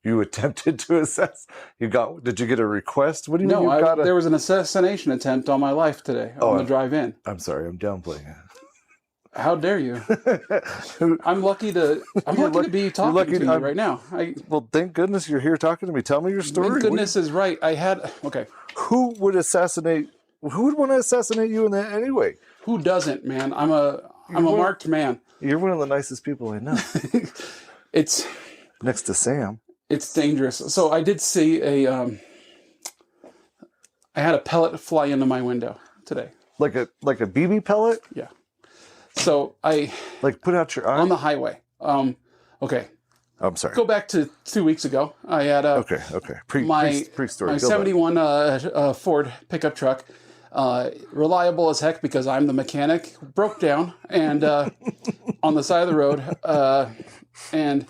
You attempted to assess. Did you get a request? What do you mean? No, there was an assassination attempt on my life today on the drive in. I'm sorry, I'm downplaying it. How dare you? I'm lucky to be talking to you right now. Well, thank goodness you're here talking to me. Tell me your story. Thank goodness is right. Who would want to assassinate you in that anyway? Who doesn't, man? I'm a marked man. You're one of the nicest people I know. It's next to Sam. It's dangerous. So I did see I had a pellet fly into my window today. Like a BB pellet? Yeah. So I put out your eye on the highway. Okay. I'm sorry. Go back to 2 weeks ago. I had okay. Pre-story. My 71 Ford pickup truck, reliable as heck because I'm the mechanic, broke down and on the side of the road, and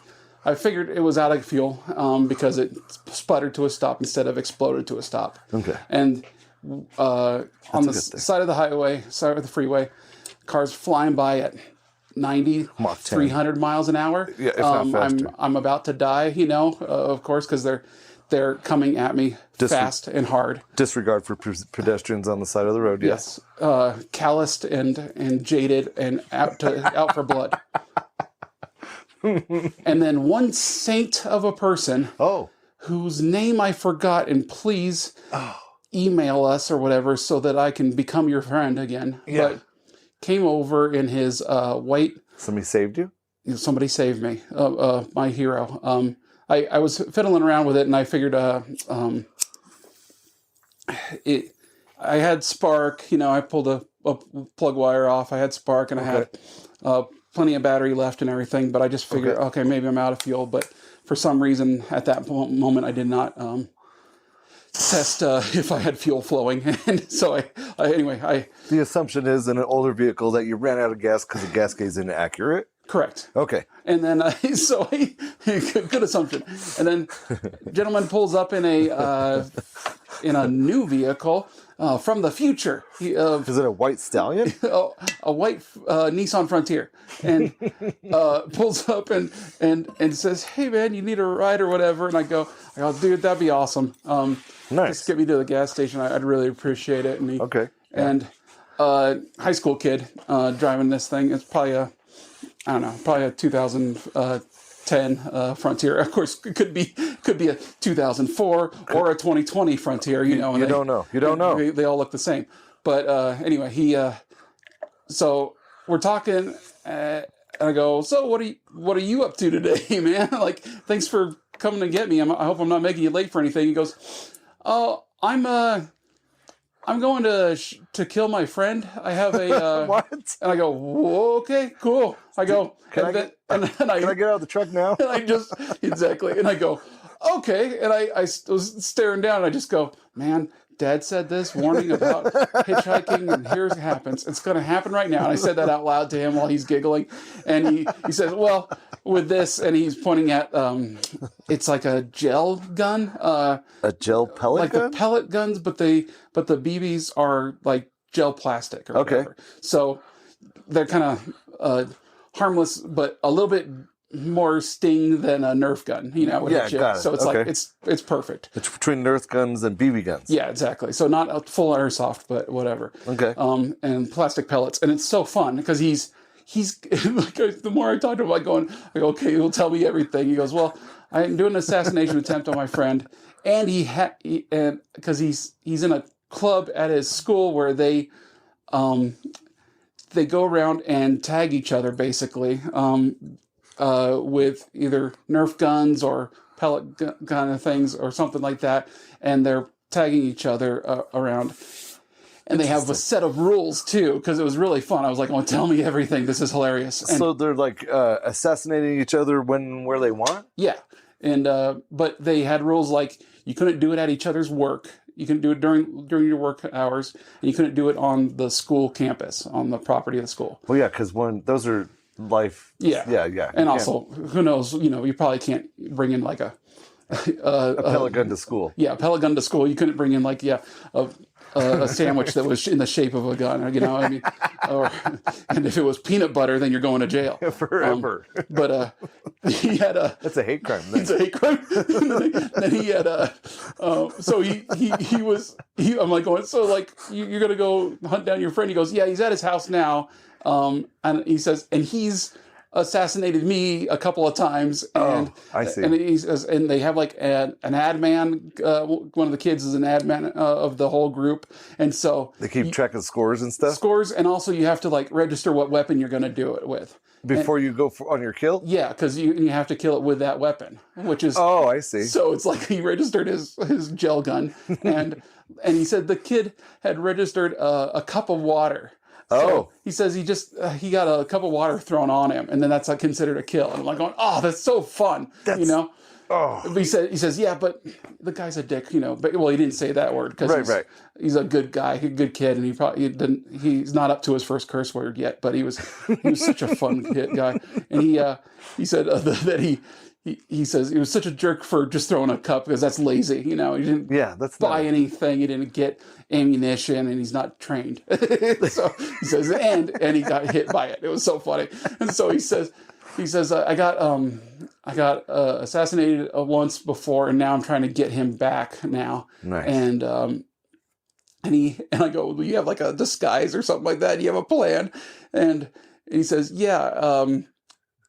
I figured it was out of fuel because it sputtered to a stop instead of exploded to a stop. Okay. And on the side of the highway, side of the freeway, cars flying by at 90, 300 miles an hour. Yeah, if not faster. I'm about to die, of course, because they're coming at me fast and hard. Disregard for pedestrians on the side of the road. Yes. Calloused and jaded and out for blood. And then one saint of a person whose name I forgot, and please email us or whatever so that I can become your friend again. Yeah. But came over in his white... Somebody saved you? Somebody saved me. My hero. I was fiddling around with it and I figured I had spark. I pulled a plug wire off. I had spark and I had plenty of battery left and everything, but I just figured, okay, maybe I'm out of fuel. But for some reason at that moment I did not test if I had fuel flowing. And so anyway. The assumption is in an older vehicle that you ran out of gas because the gas gauge is inaccurate. Correct. Okay. And then, good assumption. And then, gentleman pulls up in a new vehicle from the future. Is it a white Stallion? A white Nissan Frontier, and pulls up and says, "Hey man, you need a ride or whatever?" And I go, "Dude, that'd be awesome. Nice. Just get me to the gas station. I'd really appreciate it." And And high school kid driving this thing. It's probably a 2010 Frontier. Of course, it could be a 2004 or a 2020 Frontier. You don't know. They all look the same. But anyway, so we're talking, and I go, "So what are you up to today, man? Thanks for coming to get me. I hope I'm not making you late for anything." He goes, "Oh, I'm going to kill my friend. I have a..." What? And I go, "Whoa, okay, cool." I go, Can I get out of the truck now? And I just, exactly. And I go, "Okay." And I was staring down and I just go, "Man, Dad said this warning about hitchhiking, and here's what happens. It's going to happen right now." And I said that out loud to him while he's giggling. And he says, "Well, with this," and he's pointing at, it's like a gel gun. A gel pellet gun? Like the pellet guns, but the BBs are like gel plastic or whatever. So they're kind of harmless, but a little bit more sting than a Nerf gun, with a chip. So it's like it's perfect. It's between Nerf guns and BB guns. Yeah, exactly. So not a full airsoft, but whatever. Okay. And plastic pellets, and it's so fun because he's like, the more I talk to him, I go, "Okay, he'll tell me everything." He goes, "Well, I'm doing an assassination attempt on my friend, and because he's in a club at his school where they go around and tag each other basically." With either Nerf guns or pellet kind of things or something like that, and they're tagging each other around. And they have a set of rules too, because it was really fun. I was like, "Oh, tell me everything. This is hilarious." And so they're like assassinating each other where they want? Yeah, and but they had rules like you couldn't do it at each other's work. You couldn't do it during your work hours, and you couldn't do it on the school campus, on the property of the school. Well, yeah, because those are life. Yeah. And also, who knows? You probably can't bring in like a pellet gun to school. Yeah, a pellet gun to school. You couldn't bring in like a a sandwich that was in the shape of a gun. You know, I mean, and if it was peanut butter, then you're going to jail Forever. But he had a. That's a hate crime. It's a hate crime. Then he had a. So he was. I'm like going. So like you're gonna go hunt down your friend? He goes, yeah, he's at his house now. And he says, and he's assassinated me a couple of times. And, I see. And he says, and they have like an ad man. One of the kids is an ad man of the whole group, and so They keep track of scores and stuff scores, and also you have to like register what weapon you're going to do it with before you go on your kill. Yeah, because you have to kill it with that weapon, which is I see. So it's like he registered his gel gun, and he said the kid had registered a cup of water. So he says he got a cup of water thrown on him, and then that's like considered a kill. And I'm like going, oh, that's so fun, you know. But he says, yeah, but the guy's a dick, you know. But well, he didn't say that word because he's a good guy, a good kid, and he's not up to his first curse word yet. But he was such a fun kid guy, and he said that he says he was such a jerk for just throwing a cup because that's lazy, you know. He didn't buy anything, he didn't get ammunition, and he's not trained. So he says, and he got hit by it. It was so funny. And so he says, I got assassinated once before, and now I'm trying to get him back now. Nice. And I go, well, you have like a disguise or something like that? You have a plan? And he says, yeah.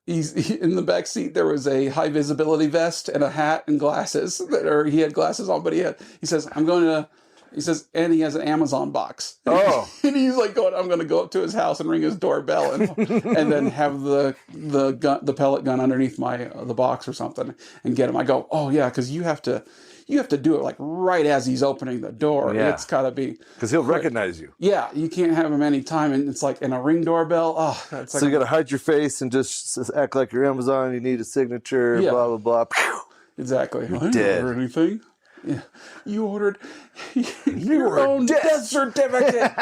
He's in the back seat. There was a high visibility vest and a hat and glasses. Or he had glasses on, but he says, and he has an Amazon box. And he's like going, I'm going to go up to his house and ring his doorbell and then have the pellet gun underneath the box or something and get him. I go, oh yeah, because you have to do it like right as he's opening the door. Yeah. It's got to be because he'll recognize you. Yeah, you can't have him any time, and it's like in a Ring doorbell. Oh, that's like, so you got to hide your face and just act like you're Amazon. You need a signature. Yeah. Blah blah blah. Exactly. You're I didn't dead. order anything. Yeah, you ordered your own death certificate.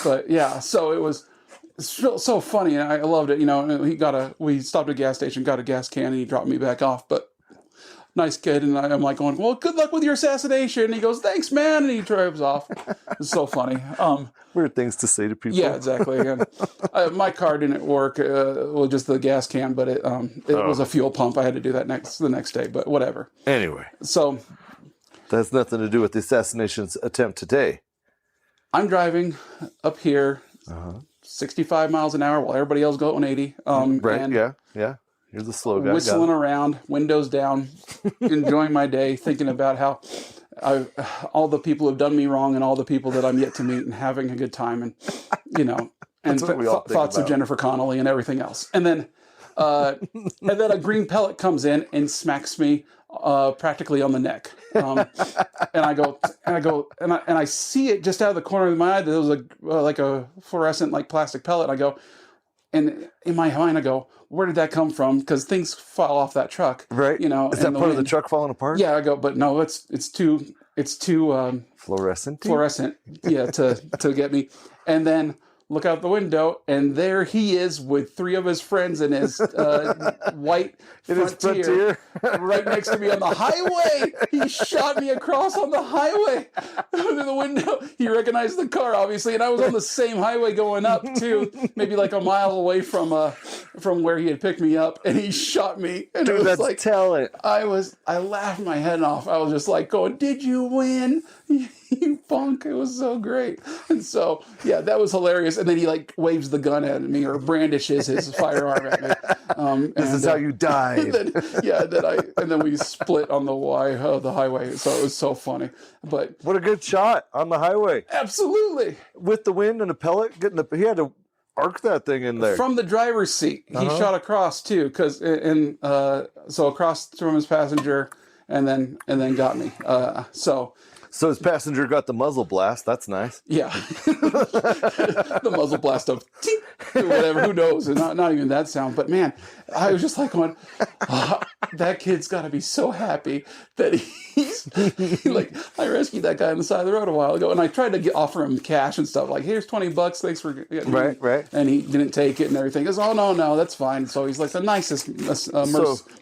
But yeah, so it was so funny, and I loved it. You know, we stopped at a gas station, got a gas can, and he dropped me back off. But nice kid, and I'm like going, well, good luck with your assassination. And he goes, thanks, man, and he drives off. It's so funny. Weird things to say to people. Yeah, exactly. And my car didn't work, well, just the gas can, but it was a fuel pump. I had to do that the next day, but whatever. Anyway, so that has nothing to do with the assassination attempt today. I'm driving up here, 65 miles an hour while everybody else going 80. Right? And yeah. You're the slow guy. Whistling around, windows down, enjoying my day, thinking about how all the people have done me wrong and all the people that I'm yet to meet and having a good time and, you know, and thoughts of Jennifer Connelly and everything else. And then a green pellet comes in and smacks me practically on the neck. And I see it just out of the corner of my eye. There was like a fluorescent like plastic pellet. I go, and in my mind I go, where did that come from? Because things fall off that truck, right? You know, is that part of the truck falling apart? Yeah, I go, but no, it's too fluorescent, yeah, to get me. And then look out the window, and there he is with 3 of his friends in his white Frontier right next to me on the highway. He shot me across on the highway through the window. He recognized the car, obviously, and I was on the same highway going up too, maybe like a mile away from where he had picked me up, and he shot me. And dude, it was that's like talent. I laughed my head off. I was just like going, "Did you win? You punk." It was so great. And so, yeah, that was hilarious. And then he like waves the gun at me or brandishes his firearm at me. This is how you died. And then we split on the highway. So it was so funny. But what a good shot on the highway. Absolutely. With the wind and a pellet, he had to arc that thing in there. From the driver's seat. He shot across too, so across from his passenger and then got me. So his passenger got the muzzle blast. That's nice. Yeah. The muzzle blast of tink, or whatever. Who knows? Not even that sound. But man, I was just like going, that kid's got to be so happy that he's like, I rescued that guy on the side of the road a while ago. And I tried to offer him cash and stuff. Like, here's $20. Thanks for getting me. Right. And he didn't take it and everything. He goes, oh, no, that's fine. So he's like the nicest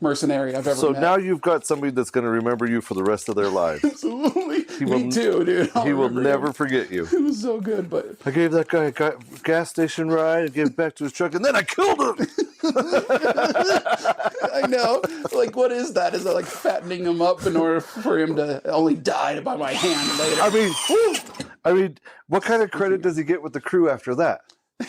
mercenary I've ever met. So now you've got somebody that's going to remember you for the rest of their lives. Absolutely. Me too, dude. He will never forget you. It was so good, but I gave that guy a gas station ride, gave it back to his truck, and then I killed him. I know. Like, what is that? Is that like fattening him up in order for him to only die by my hand later? I mean, what kind of credit does he get with the crew after that?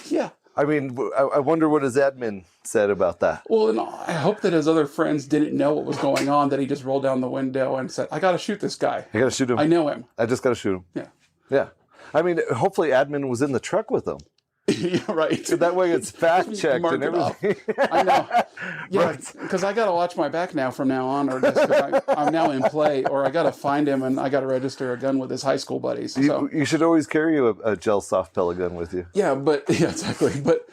Yeah. I mean, I wonder what his admin said about that. Well, and I hope that his other friends didn't know what was going on, that he just rolled down the window and said, I got to shoot this guy. I got to shoot him. I know him. I just got to shoot him. Yeah. Yeah. I mean, hopefully admin was in the truck with him. Yeah, right. So that way it's fact checked and everything. I know. Yeah, because I got to watch my back now from now on, or just 'cause I'm now in play, or I got to find him and I got to register a gun with his high school buddies. So. You should always carry a gel soft pellet gun with you. Yeah, exactly. But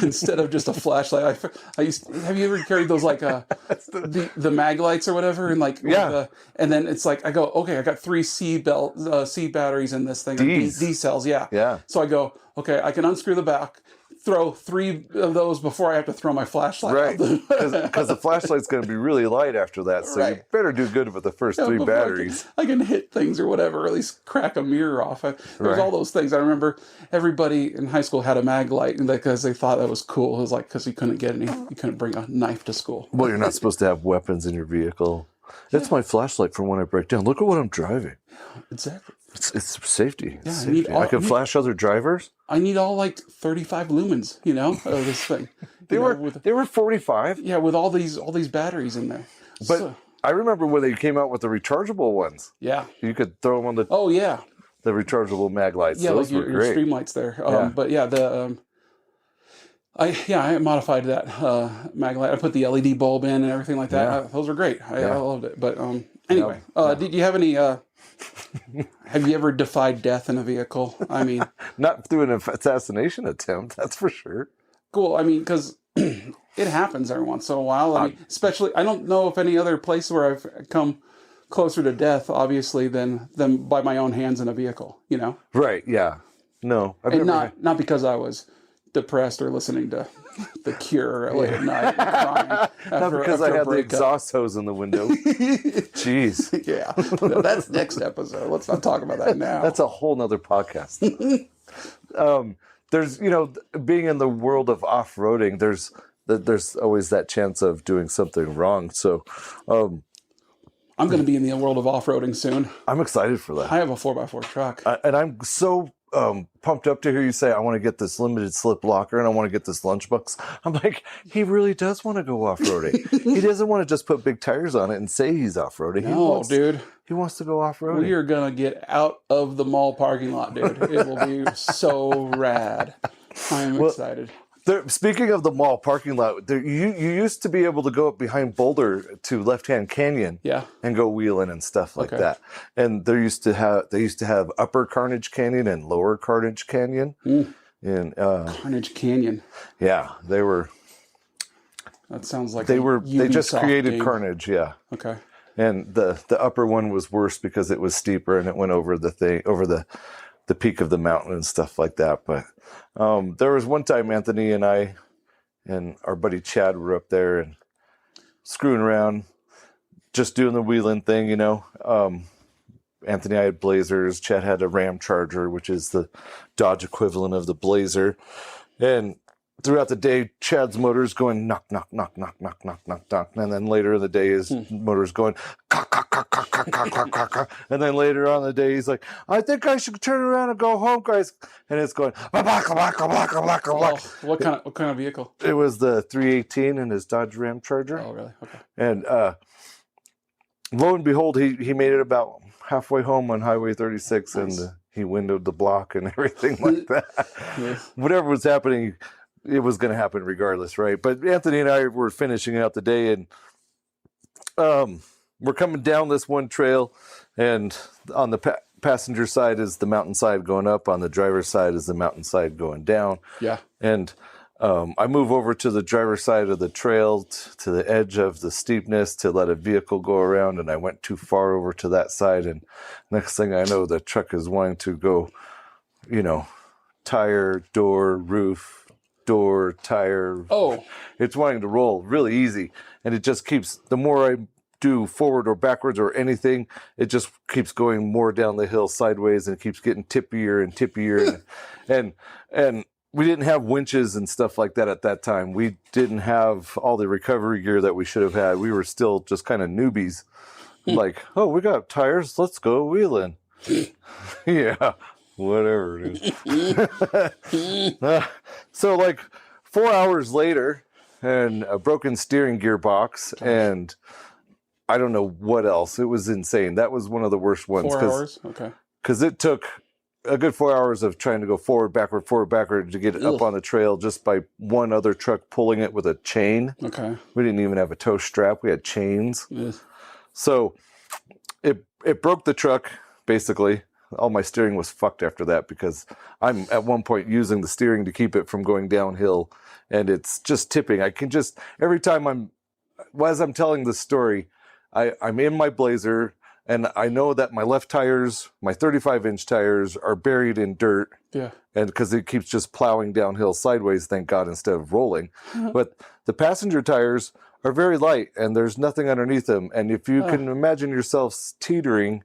instead of just a flashlight, I used. Have you ever carried those like the mag lights or whatever, and like and then it's like I go, okay, I got 3 C batteries in this thing, D cells, yeah. So I go, okay, I can unscrew the back, throw 3 of those before I have to throw my flashlight. Right, because the flashlight's going to be really light after that, so you better do good with the first 3 batteries. I can hit things or whatever, or at least crack a mirror off. There's all those things. I remember everybody in high school had a mag light because they thought that was cool. It was like because you couldn't bring a knife to school. Well, you're not supposed to have weapons in your vehicle. That's my flashlight for when I break down. Look at what I'm driving. Exactly. It's safety. Yeah, safety. I can flash other drivers. I need all like 35 lumens, of this thing. They were 45. Yeah, with all these batteries in there. But I remember when they came out with the rechargeable ones. Yeah. You could throw them on the the rechargeable mag lights. Yeah, those like were your great. stream lights there. But yeah, I modified that mag light. I put the LED bulb in and everything like that. Yeah. Those were great. I loved it. But anyway, did you have any? Have you ever defied death in a vehicle? I mean, not through an assassination attempt, that's for sure. Cool. I mean, because it happens every once in a while. I mean, especially, I don't know of any other place where I've come closer to death, obviously, than by my own hands in a vehicle. Right? Yeah. No, not because I was depressed or listening to The Cure late at night, crying. Not because I had the exhaust hose in the window. Jeez. Yeah, that's next episode. Let's not talk about that now. That's a whole nother podcast. There's, being in the world of off-roading, there's always that chance of doing something wrong. So, I'm going to be in the world of off-roading soon. I'm excited for that. I have a 4x4 truck, and I'm so pumped up to hear you say, I want to get this limited slip locker and I want to get this lunchbox. I'm like, he really does want to go off-roading. He doesn't want to just put big tires on it and say he's off-roading. No, dude. He wants to go off-roading. We are going to get out of the mall parking lot, dude. It will be so rad. I'm excited. Speaking of the mall parking lot, you used to be able to go up behind Boulder to Left Hand Canyon, and go wheeling and stuff like that. And they used to have Upper Carnage Canyon and Lower Carnage Canyon. And Carnage Canyon. Yeah, they were. That sounds like they just created game. Carnage. Yeah. Okay. And the upper one was worse because it was steeper and it went over the peak of the mountain and stuff like that. But there was one time Anthony and I and our buddy Chad were up there and screwing around, just doing the wheeling thing, Anthony, I had Blazers. Chad had a Ram Charger, which is the Dodge equivalent of the Blazer. And throughout the day, Chad's motor's going knock, knock, knock, knock, knock, knock, knock, knock. And then later in the day, his motor's going cock, cock, cock, cock, cock, cock, cock, cock, cock. And then later on in the day, he's like, I think I should turn around and go home, guys. And it's going, what kind of vehicle? It was the 318 in his Dodge Ram Charger. Oh, really? Okay. And lo and behold, he made it about halfway home on Highway 36, nice. And he windowed the block and everything like that. Yes. Whatever was happening, it was going to happen regardless, right? But Anthony and I were finishing out the day, and we're coming down this one trail, and on the passenger side is the mountainside going up, on the driver's side is the mountainside going down. Yeah. And I move over to the driver's side of the trail, to the edge of the steepness to let a vehicle go around, and I went too far over to that side, and next thing I know, the truck is wanting to go, tire, door, roof, door, tire. Oh. It's wanting to roll really easy, and it just keeps, the more I do forward or backwards or anything. It just keeps going more down the hill sideways, and it keeps getting tippier and tippier. and we didn't have winches and stuff like that at that time. We didn't have all the recovery gear that we should have had. We were still just kind of newbies. Like, oh, we got tires. Let's go wheeling. Yeah, whatever it is. So like 4 hours later, and a broken steering gearbox, and I don't know what else. It was insane. That was one of the worst ones. 4 hours? Okay. Because it took a good 4 hours of trying to go forward, backward to get it up on the trail just by one other truck pulling it with a chain. Okay. We didn't even have a tow strap. We had chains. Ugh. So it broke the truck, basically. All my steering was fucked after that because I'm at one point using the steering to keep it from going downhill, and it's just tipping. I can just, every time as I'm telling this story, I'm in my Blazer, and I know that my left tires, my 35-inch tires, are buried in dirt. Yeah. And because it keeps just plowing downhill sideways, thank God, instead of rolling. But the passenger tires are very light, and there's nothing underneath them. And if you can imagine yourself teetering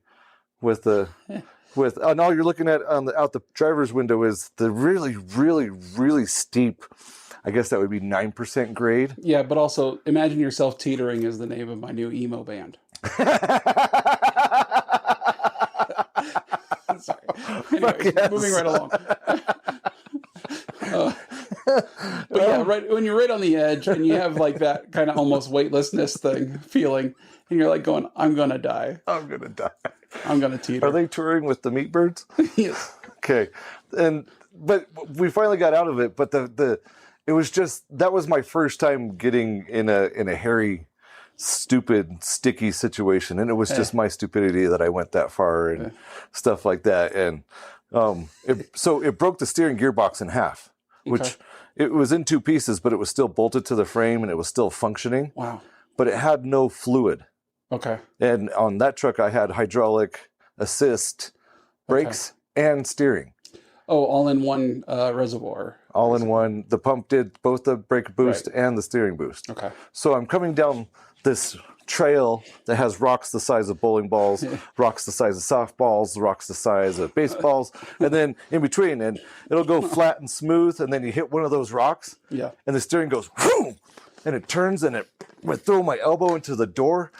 with and all you're looking at out the driver's window is the really, really, really steep, I guess that would be 9% grade. Yeah, but also imagine yourself teetering is the name of my new emo band. Sorry. Anyways, Yes. moving right along. But yeah, right when you're right on the edge and you have like that kind of almost weightlessness feeling, and you're like going, "I'm gonna die. I'm going to die. I'm gonna teeter." Are they touring with the Meat Birds? Yes. Okay. But we finally got out of it, but it was just, that was my first time getting in a hairy, stupid, sticky situation, and it was just my stupidity that I went that far and stuff like that. And it broke the steering gearbox in half, which it was in two pieces, but it was still bolted to the frame and it was still functioning. Wow. But it had no fluid. Okay. And on that truck, I had hydraulic assist brakes and steering. Oh, all in one reservoir. All in one. The pump did both the brake boost and the steering boost. Okay. So I'm coming down this trail that has rocks the size of bowling balls, rocks the size of softballs, rocks the size of baseballs, and then in between, and it'll go flat and smooth, and then you hit one of those rocks, and the steering goes, whoom, and it turns, and it would throw my elbow into the door.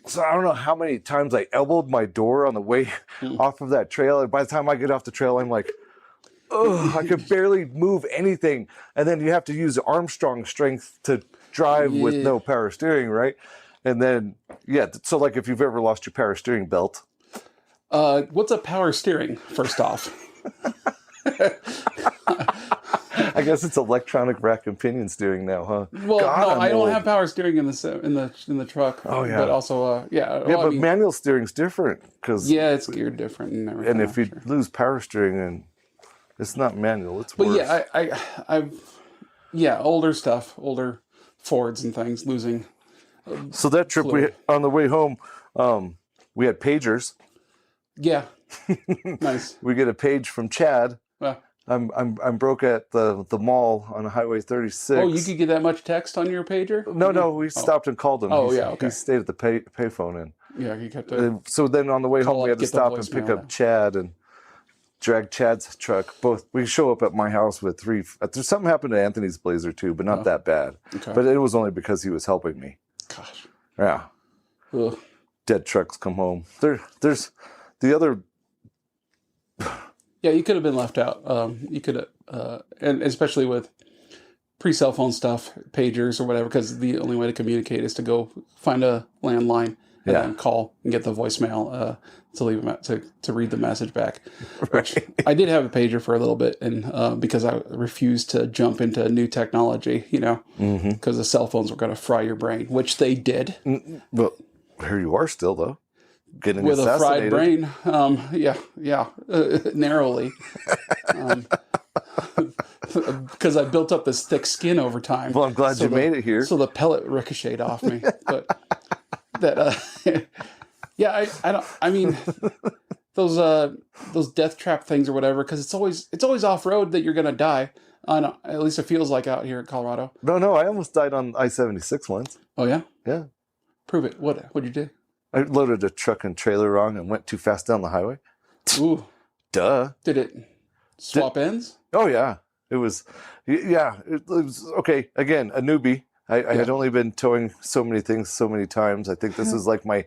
So I don't know how many times I elbowed my door on the way off of that trail, and by the time I get off the trail, I'm like, oh, I could barely move anything. And then you have to use Armstrong strength to drive with no power steering, right? And then, so like if you've ever lost your power steering belt. What's a power steering, first off? I guess it's electronic rack and pinion steering now, huh? Well, no, I don't have power steering in the truck. Oh yeah, but also but manual steering's different because it's geared different and everything. And if you lose power steering, and it's not manual, it's worse. But older Fords and things losing. So that trip on the way home, we had pagers. Yeah, nice. We get a page from Chad. Well, I'm broke at the mall on Highway 36. Oh, you could get that much text on your pager? No, we stopped and called him. Oh, He stayed at the payphone, and he kept it. So then on the way home, we had to stop and pick up Chad and drag Chad's truck. We show up at my house with there's something happened to Anthony's Blazer too, but not that bad. Okay. But it was only because he was helping me. Gosh. Yeah. Ugh. Dead trucks come home. There's the other. Yeah, you could have been left out. You could have, and especially with pre-cell phone stuff, pagers or whatever, because the only way to communicate is to go find a landline and then call and get the voicemail to leave to read the message back. Which I did have a pager for a little bit, and because I refused to jump into new technology, because the cell phones were going to fry your brain, which they did. Well, here you are still though. Getting with a fried assassinated. brain, narrowly, because I built up this thick skin over time. Well, I'm glad you made it here. So the pellet ricocheted off me, but that, I don't. I mean, those death trap things or whatever, because it's always off road that you're gonna die. I know, at least it feels like out here in Colorado. No, I almost died on I-76 once. Oh yeah, yeah. Prove it. What'd you do? I loaded a truck and trailer wrong and went too fast down the highway. Ooh. Duh. Did it swap ends? Oh, yeah. It was, yeah. It was, okay, again, a newbie. I had only been towing so many things so many times. I think this is like my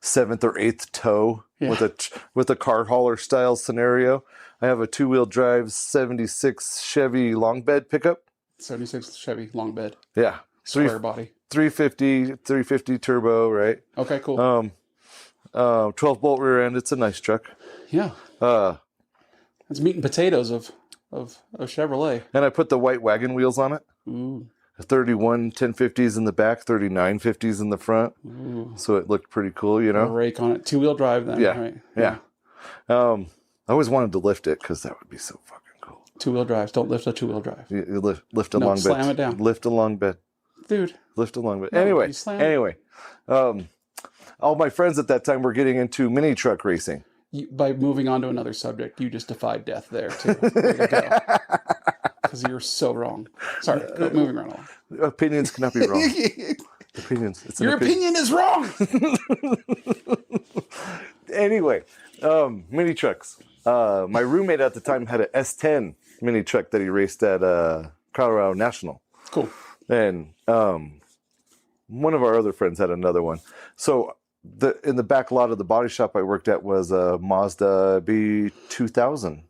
7th or 8th tow with a car hauler style scenario. I have a 2-wheel drive 76 Chevy long bed pickup. 76 Chevy long bed. Yeah. Square body. 350 turbo, right? Okay, cool. 12-bolt rear end. It's a nice truck. Yeah. It's meat and potatoes of Chevrolet. And I put the white wagon wheels on it. Ooh. 31 1050s in the back, 39 50s in the front. Ooh. So it looked pretty cool, you A know? rake on it. 2-wheel drive then, Yeah. right? Yeah. I always wanted to lift it because that would be so fucking cool. 2-wheel drives. Don't lift a 2-wheel drive. You lift a long bed. Slam it down. Lift a long bed. Dude. Lift a long bed. No, Anyway, you slam it. all my friends at that time were getting into mini truck racing. By moving on to another subject, you just defied death there, too. Way to go. Because you're so wrong. Sorry, moving right along. Opinions cannot be wrong. Opinions. It's Your opinion is wrong! Anyway, mini trucks. My roommate at the time had an S10 mini truck that he raced at Colorado National. Cool. And one of our other friends had another one. So in the back lot of the body shop I worked at was a Mazda B2000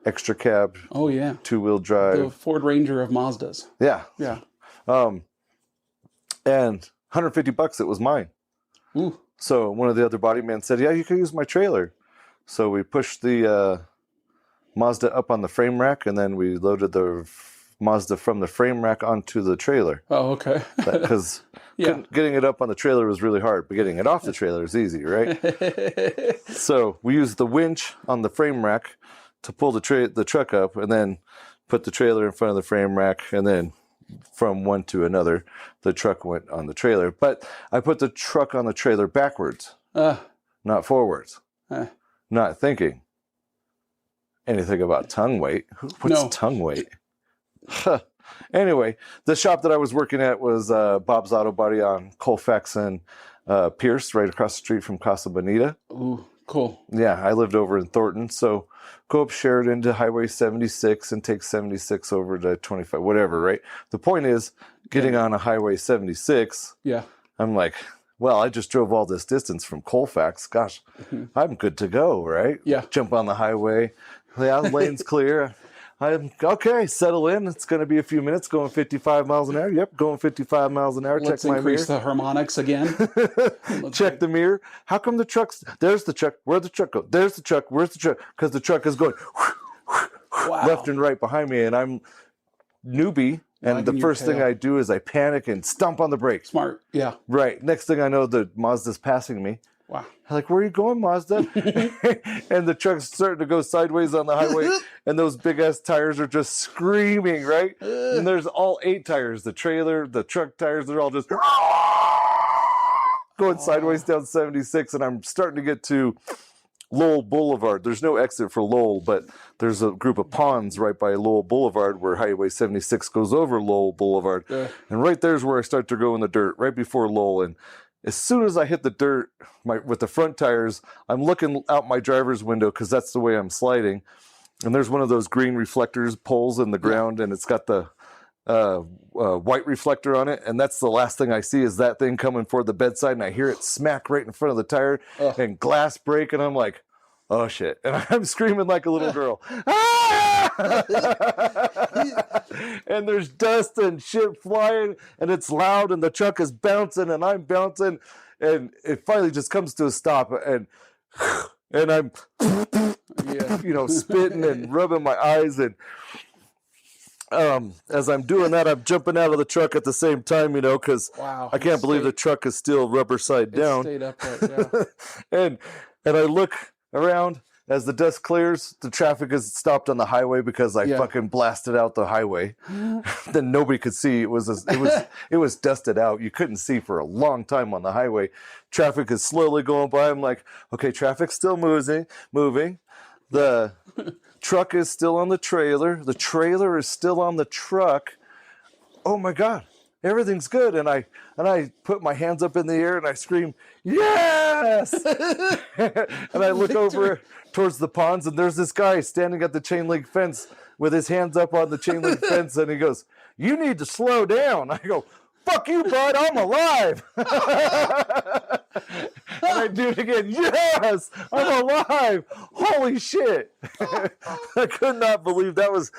extra cab. Oh, yeah. 2-wheel drive. The Ford Ranger of Mazdas. Yeah. Yeah. And $150 it was mine. Ooh. So one of the other body men said, yeah, you can use my trailer. So we pushed the Mazda up on the frame rack, and then we loaded the Mazda from the frame rack onto the trailer. Oh, okay. Because getting it up on the trailer was really hard, but getting it off the trailer is easy, right? So we used the winch on the frame rack to pull the truck up, and then put the trailer in front of the frame rack, and then from one to another, the truck went on the trailer. But I put the truck on the trailer backwards, not forwards, not thinking anything about tongue weight. What's tongue weight? Anyway, the shop that I was working at was Bob's Auto Body on Colfax and Pierce, right across the street from Casa Bonita. Ooh, cool. Yeah, I lived over in Thornton, so go up Sheridan to Highway 76 and take 76 over to 25, whatever, right? The point is, getting on a Highway 76, I'm like, well, I just drove all this distance from Colfax. Gosh, I'm good to go, right? Yeah. Jump on the highway. Yeah, lane's clear. I'm okay, settle in. It's going to be a few minutes going 55 miles an hour. Yep, going 55 miles an hour. Let's check my mirror. increase the harmonics again. Check the mirror. How come the truck's... There's the truck. Where'd the truck go? There's the truck. Where's the truck? Because the truck is going left and right behind me, and I'm newbie. And the first thing I do is I panic and stomp on the brakes. Smart, yeah. Right. Next thing I know, the Mazda's passing me. Wow. I'm like, where are you going, Mazda? And the truck's starting to go sideways on the highway, and those big-ass tires are just screaming, right? And there's all 8 tires. The trailer, the truck tires, they're all just going sideways down 76, and I'm starting to get to Lowell Boulevard. There's no exit for Lowell, but there's a group of ponds right by Lowell Boulevard where Highway 76 goes over Lowell Boulevard. And right there's where I start to go in the dirt, right before Lowell. And as soon as I hit the dirt with the front tires, I'm looking out my driver's window because that's the way I'm sliding. And there's one of those green reflectors poles in the ground, and it's got the white reflector on it. And that's the last thing I see is that thing coming for the bedside, and I hear it smack right in front of the tire and glass break, and I'm like, oh shit. And I'm screaming like a little girl. And there's dust and shit flying, and it's loud, and the truck is bouncing, and I'm bouncing, and it finally just comes to a stop, and I'm spitting and rubbing my eyes, and as I'm doing that, I'm jumping out of the truck at the same time, because I can't believe the truck is still rubber side down. Stayed upright, and I look around. As the dust clears, the traffic is stopped on the highway because I fucking blasted out the highway. Then nobody could see. It was dusted out. You couldn't see for a long time on the highway. Traffic is slowly going by. I'm like, okay, traffic's still moving. The truck is still on the trailer. The trailer is still on the truck. Oh my God. everything's good. And I put my hands up in the air and I scream, yes. And I look over towards the ponds, and there's this guy standing at the chain link fence with his hands up on the chain link fence, and he goes, "You need to slow down." I go, "Fuck you, bud, I'm alive." And I do it again. Yes, I'm alive. Holy shit. I could not believe that was,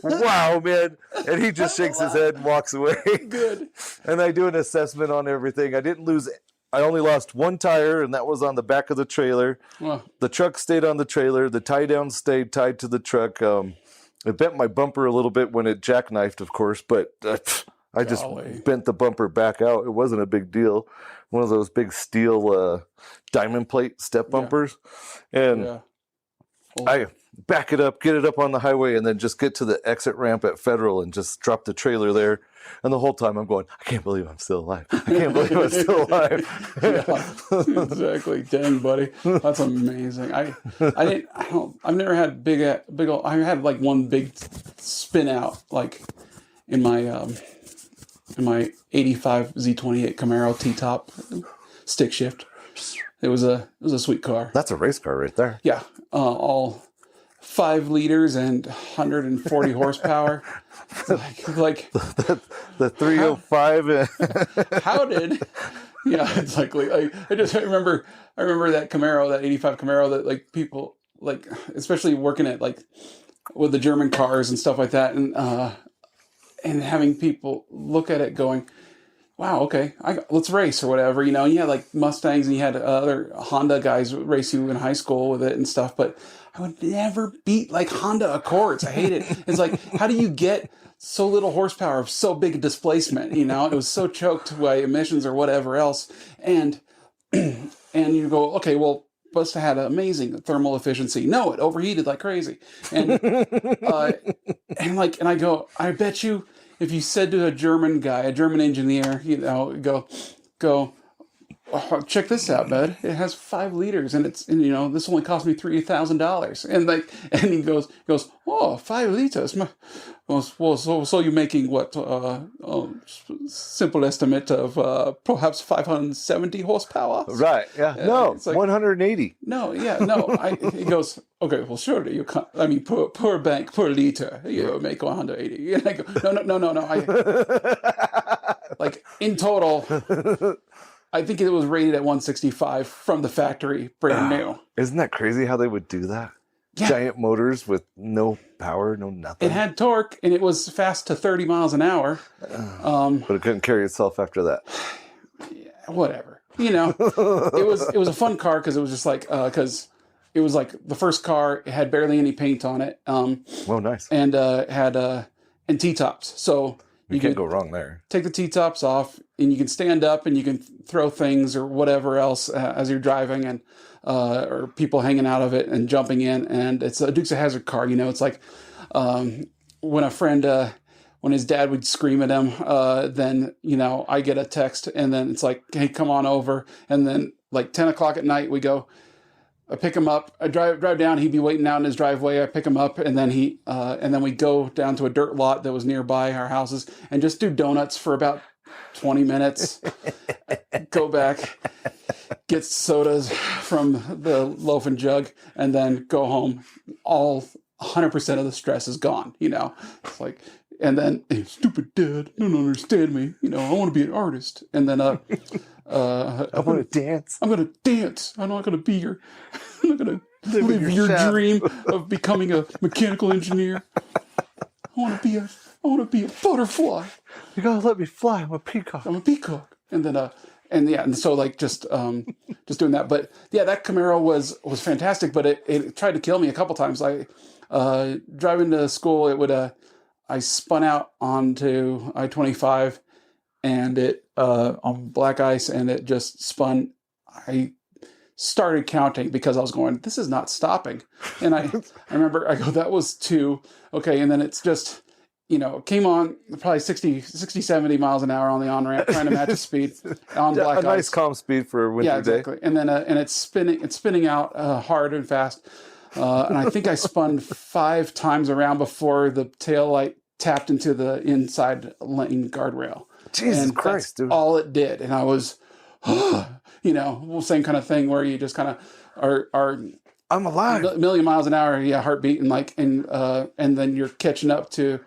wow, man. And he just shakes his head and walks away. Good. And I do an assessment on everything. I only lost one tire, and that was on the back of the trailer. Wow. The truck stayed on the trailer. The tie down stayed tied to the truck. It bent my bumper a little bit when it jackknifed, of course, but I just bent the bumper back out. It wasn't a big deal. One of those big steel diamond plate step bumpers. And I back it up, get it up on the highway, and then just get to the exit ramp at Federal and just drop the trailer there. And the whole time I'm going, I can't believe I'm still alive. I can't believe I'm still alive. Yeah, exactly. Dang, buddy. That's amazing. I've never had big old, I had like one big spin out, like in my 85 Z28 Camaro T-top stick shift. It was a sweet car. That's a race car right there. Yeah. All 5 liters and 140 horsepower. Like the 305. I remember that Camaro, that 85 Camaro, that like people like, especially working at like with the German cars and stuff like that, and having people look at it going, wow, okay, let's race or whatever, you know. And you had like Mustangs, and you had other Honda guys race you in high school with it and stuff, but I would never beat like Honda Accords. I hate it. It's like, how do you get so little horsepower, so big a displacement? You know, it was so choked by emissions or whatever else. And you go, okay, well, must have had amazing thermal efficiency. No, it overheated like crazy. And and I go, I bet you, if you said to a German guy, a German engineer, you know, go, oh, check this out, bud. It has 5 liters, and you know, this only cost me $3,000. And he goes, oh, 5 liters. Well, so you're making what? Simple estimate of perhaps 570 horsepower. Right. Yeah. No, it's like, 180. No. Yeah. No. He goes, okay. Well, surely you can't. I mean, per liter, you make 180. And I go, no. Like in total, I think it was rated at 165 from the factory, brand new. Isn't that crazy how they would do that? Yeah. Giant motors with no power, no nothing. It had torque, and it was fast to 30 miles an hour. But it couldn't carry itself after that. Yeah, whatever. You know, it was a fun car because it was just like, because it was like the first car. It had barely any paint on it. Oh, nice. And had and T-tops. So you can't go wrong there. Take the T-tops off, and you can stand up, and you can throw things or whatever else as you're driving, and or people hanging out of it and jumping in. And it's a Dukes of Hazzard car. You know, it's like when a friend, when his dad would scream at him, then, you know, I get a text, and then it's like, hey, come on over. And then like 10 o'clock at night, we go. I pick him up. I drive down. He'd be waiting out in his driveway. I pick him up, and then then we go down to a dirt lot that was nearby our houses and just do donuts for about 20 minutes. Go back, get sodas from the loaf and jug, and then go home. All 100% of the stress is gone. You know, it's like, and then, hey, stupid dad, you don't understand me. You know, I want to be an artist, and then I want to dance. I'm going to dance. I'm not going to be your. I'm not going to live your dream of becoming a mechanical engineer. I want to be a butterfly. You gotta let me fly. I'm a peacock. And then and so like just doing that. But yeah, that Camaro was fantastic. But it tried to kill me a couple times. I driving to school, I spun out onto I-25, and it on black ice, and it just spun. I started counting because I was going, this is not stopping. And I remember I go, that was 2. Okay. And then it's just, you know, came on probably 60, 70 miles an hour on the on-ramp, trying to match the speed on black ice. A nice calm speed for a winter day. Yeah, exactly. And then, and it's spinning out hard and fast. And I think I spun 5 times around before the tail light tapped into the inside lane guardrail. Jesus and Christ, that's dude. all it did. And I was, same kind of thing where you just kind of are I'm alive. a million miles an hour, heartbeat, and then you're catching up to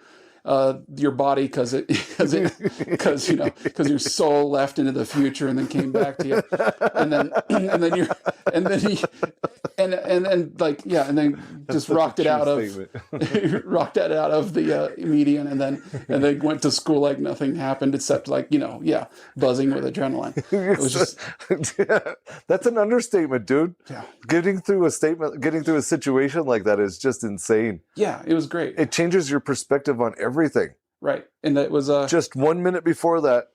your body because your soul left into the future and then came back to you, and then just rocked it out of rocked it out of the median, and then went to school like nothing happened except buzzing with adrenaline. It was just That's an understatement, dude. Yeah. Getting through a situation like that is just insane. Yeah, it was great. It changes your perspective on everything. Right. And it was just 1 minute before that,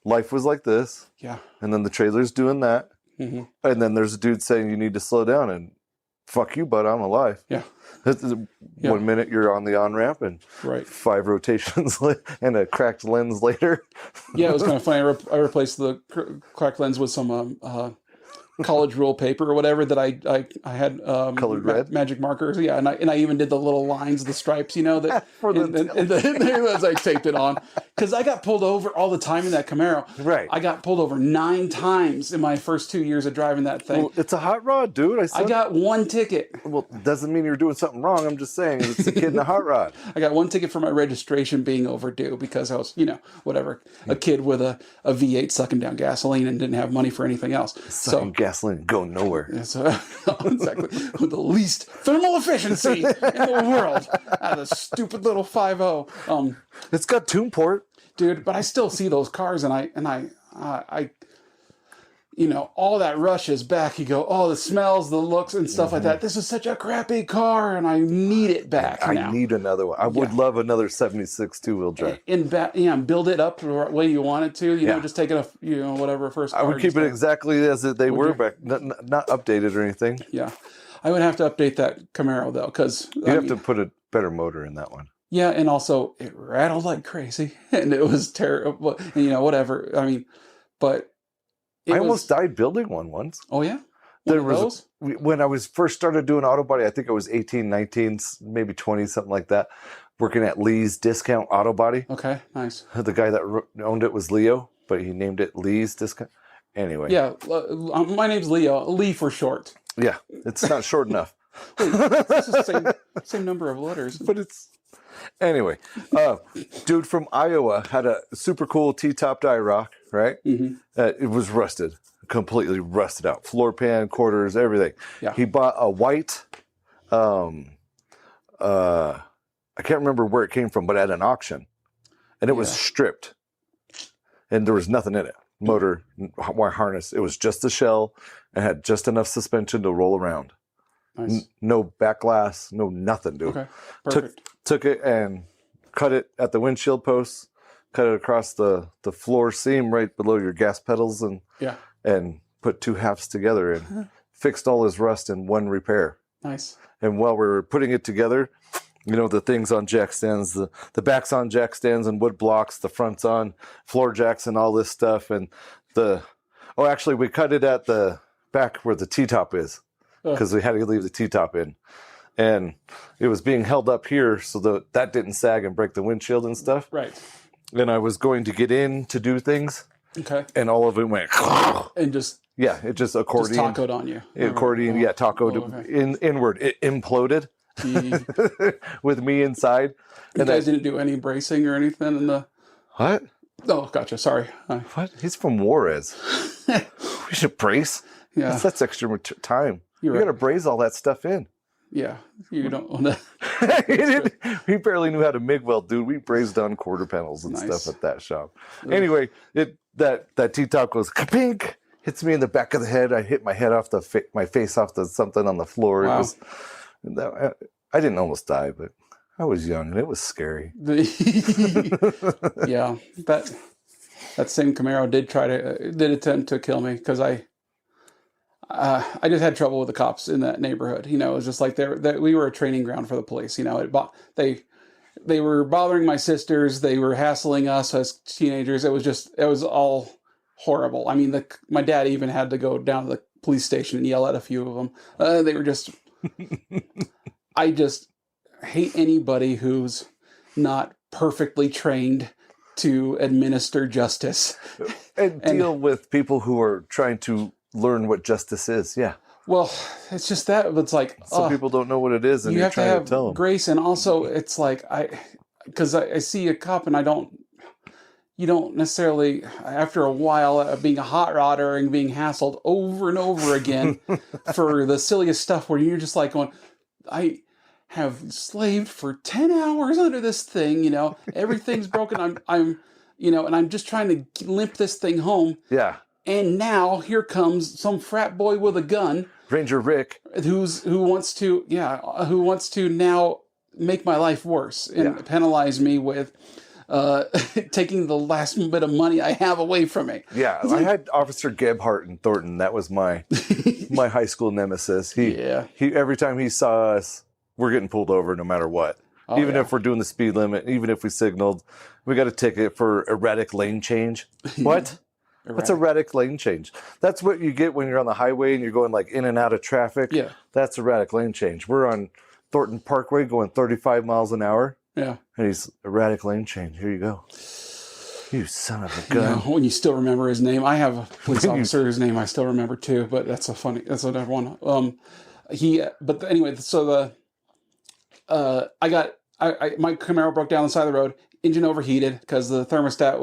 life was like this. Yeah. And then the trailer's doing that. Mm-hmm. And then there's a dude saying you need to slow down, and fuck you, bud, I'm alive. Yeah. 1 minute you're on the on-ramp, and right. 5 rotations and a cracked lens later. Yeah, it was kind of funny. I replaced the cracked lens with some college rule paper or whatever that I had colored red magic markers. Yeah, and I even did the little lines, the stripes, that as I taped it on, because I got pulled over all the time in that Camaro. Right. I got pulled over 9 times in my first 2 years of driving that thing. Well, it's a hot rod, dude. I got 1 ticket. Well, doesn't mean you're doing something wrong. I'm just saying it's a kid in a hot rod. I got 1 ticket for my registration being overdue because I was, a kid with a V8 sucking down gasoline and didn't have money for anything else. Sucking gasoline, go nowhere. Yeah, so exactly, with the least thermal efficiency in the world out of the stupid little 5.0. It's got tune port, dude. But I still see those cars, and I all that rushes back. You go, oh, the smells, the looks, and stuff like that. This is such a crappy car, and I need it back now. I need another one. I would love another 76 two-wheel drive. And build it up the way you want it to. Just take it whatever first. I would keep it exactly as they were back, not updated or anything. Yeah, I would have to update that Camaro though, because you'd have to put a better motor in that one. Yeah, and also it rattled like crazy, and it was terrible. And whatever. I mean, but. I almost died building one once. Oh, yeah? When I was first started doing auto body, I think I was 18, 19, maybe 20, something like that, working at Lee's Discount Auto Body. Okay, nice. The guy that owned it was Leo, but he named it Lee's Discount. Anyway. Yeah, my name's Leo. Lee for short. Yeah, it's not short enough. Wait, it's the same number of letters. But it's... Anyway, dude from Iowa had a super cool T-top die rock, right? Mm-hmm. It was rusted, completely rusted out. Floor pan, quarters, everything. Yeah. He bought a white, I can't remember where it came from, but at an auction. And it was stripped. And there was nothing in it. Motor, wire harness. It was just the shell and had just enough suspension to roll around. Nice. No back glass, no nothing, dude. Okay, perfect. Took it and cut it at the windshield posts, cut it across the floor seam right below your gas pedals, and put 2 halves together and fixed all his rust in one repair. Nice. And while we were putting it together, the things on jack stands, the back's on jack stands and wood blocks, the front's on floor jacks and all this stuff. And actually we cut it at the back where the T-top is, because we had to leave the T-top in. And it was being held up here so that didn't sag and break the windshield and stuff. Right. And I was going to get in to do things. Okay. And all of it went... And just... Yeah, it just accordion. Just tacoed on you. Accordion, tacoed inward. It imploded with me inside. You guys didn't do any bracing or anything in the... What? Oh, gotcha. Sorry. What? He's from Juarez. We should brace. Yeah. That's extra time. You're got to braze all that stuff in. Yeah. You don't want to... We barely knew how to MIG weld, dude. We brazed on quarter panels and stuff at that shop. Anyway, that T-top goes kapink, hits me in the back of the head. I hit my head off my face off something on the floor. Wow. I didn't almost die, but I was young and it was scary. Yeah, that same Camaro did attempt to kill me because I just had trouble with the cops in that neighborhood. It was just like we were a training ground for the police. They were bothering my sisters. They were hassling us as teenagers. It was all horrible. I mean, my dad even had to go down to the police station and yell at a few of them. They were just... I just hate anybody who's not perfectly trained to administer justice and deal with people who are trying to learn what justice is. Yeah. Well, it's just that it's like Some people don't know what it is, and you you're have to trying have to tell them. grace, and also it's like because I see a cop and you don't necessarily, after a while of being a hot rodder and being hassled over and over again for the silliest stuff where you're just like going, I have slaved for 10 hours under this thing, everything's broken. I'm and I'm just trying to limp this thing home. Yeah. And now here comes some frat boy with a gun. Ranger Rick. Who wants to now make my life worse and penalize me with taking the last bit of money I have away from me. Yeah, I had Officer Gebhardt in Thornton. That was my my high school nemesis. He every time he saw us, we're getting pulled over no matter what. Even if we're doing the speed limit, even if we signaled, we got a ticket for erratic lane change. What? What's erratic lane change? That's what you get when you're on the highway and you're going like in and out of traffic. Yeah. That's erratic lane change. We're on Thornton Parkway going 35 miles an hour. Yeah. And he's erratic lane change. Here you go. You son of a gun. When you still remember his name. I have a police officer whose name I still remember too, but that's another one. But anyway, so my Camaro broke down on the side of the road, engine overheated because the thermostat